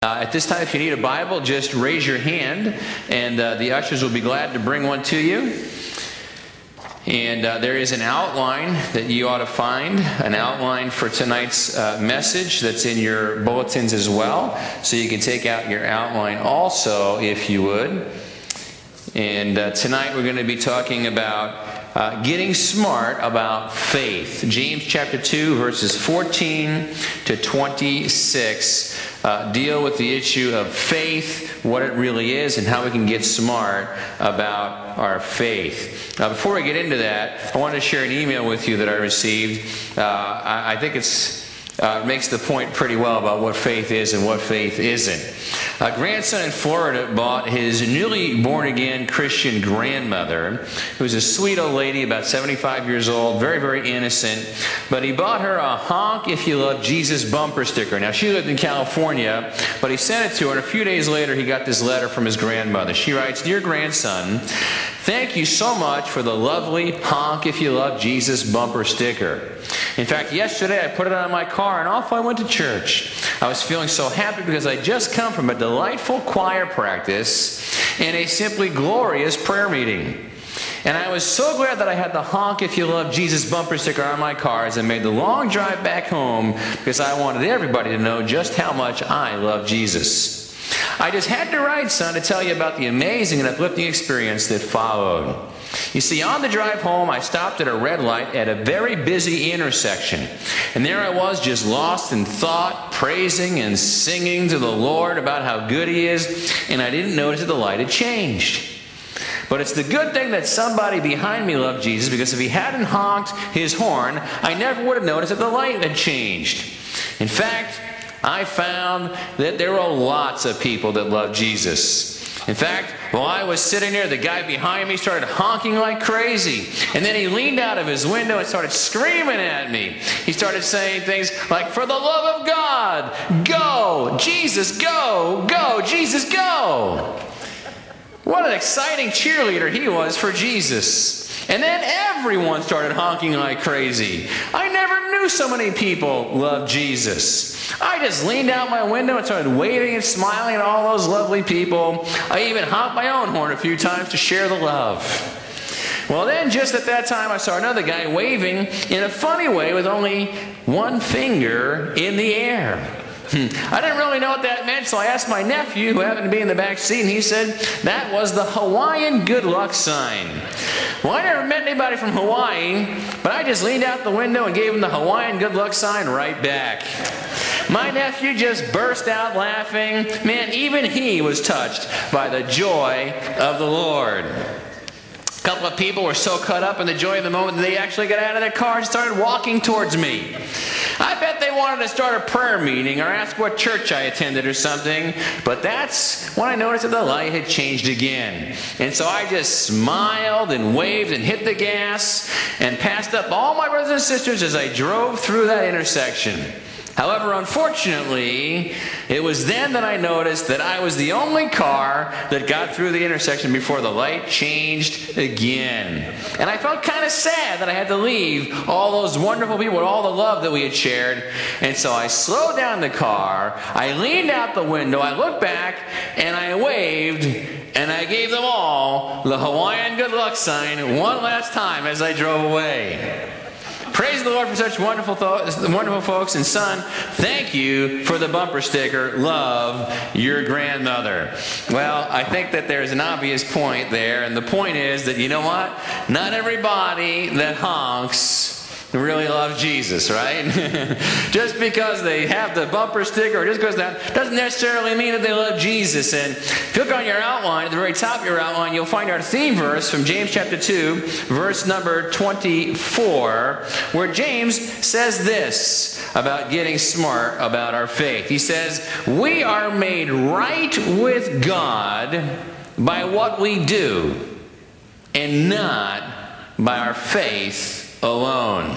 At this time, if you need a Bible, just raise your hand, and the ushers will be glad to bring one to you. And there is an outline that you ought to find, an outline for tonight's message that's in your bulletins as well. So you can take out your outline also, if you would. And tonight we're going to be talking about getting smart about faith. James chapter 2, verses 14 to 26 deal with the issue of faith, what it really is, and how we can get smart about our faith. Before we get into that, I want to share an email with you that I received. I think it makes the point pretty well about what faith is and what faith isn't. A grandson in Florida bought his newly born-again Christian grandmother, who's a sweet old lady, about 75 years old, very, very innocent, but he bought her a Honk If You Love Jesus bumper sticker. Now, she lived in California, but he sent it to her, and a few days later, he got this letter from his grandmother. She writes, "Dear grandson, thank you so much for the lovely Honk If You Love Jesus bumper sticker. In fact, yesterday I put it on my car and off I went to church. I was feeling so happy because I just come from a delightful choir practice and a simply glorious prayer meeting. And I was so glad that I had the Honk If You Love Jesus bumper sticker on my car as I made the long drive back home because I wanted everybody to know just how much I love Jesus. I just had to write, son, to tell you about the amazing and uplifting experience that followed. You see, on the drive home, I stopped at a red light at a very busy intersection. And there I was, just lost in thought, praising and singing to the Lord about how good He is, and I didn't notice that the light had changed. But it's the good thing that somebody behind me loved Jesus, because if he hadn't honked his horn, I never would have noticed that the light had changed. In fact, I found that there were lots of people that loved Jesus. In fact, while I was sitting there, the guy behind me started honking like crazy. And then he leaned out of his window and started screaming at me. He started saying things like, "For the love of God, go! Jesus, go! Go! Jesus, go!" What an exciting cheerleader he was for Jesus. And then everyone started honking like crazy. I never knew so many people loved Jesus. I just leaned out my window and started waving and smiling at all those lovely people. I even honked my own horn a few times to share the love. Well, then, just at that time, I saw another guy waving in a funny way with only one finger in the air. I didn't really know what that meant, so I asked my nephew, who happened to be in the back seat, and he said that was the Hawaiian good luck sign. Well, I never met anybody from Hawaii, but I just leaned out the window and gave him the Hawaiian good luck sign right back. My nephew just burst out laughing. Man, even he was touched by the joy of the Lord. A couple of people were so caught up in the joy of the moment that they actually got out of their car and started walking towards me. I bet they wanted to start a prayer meeting or ask what church I attended or something, but that's when I noticed that the light had changed again. And so I just smiled and waved and hit the gas and passed up all my brothers and sisters as I drove through that intersection. However, unfortunately, it was then that I noticed that I was the only car that got through the intersection before the light changed again. And I felt kind of sad that I had to leave all those wonderful people with all the love that we had shared. And so I slowed down the car, I leaned out the window, I looked back, and I waved, and I gave them all the Hawaiian good luck sign one last time as I drove away. Praise the Lord for such wonderful folks. And son, thank you for the bumper sticker, "Love your grandmother." Well, I think that there's an obvious point there. And the point is that, you know what? Not everybody that honks really loves Jesus, right? Just because they have the bumper sticker or just because that doesn't necessarily mean that they love Jesus. And if you look on your outline, at the very top of your outline, you'll find our theme verse from James chapter 2, verse number 24, where James says this about getting smart about our faith. He says, "We are made right with God by what we do, and not by our faith alone."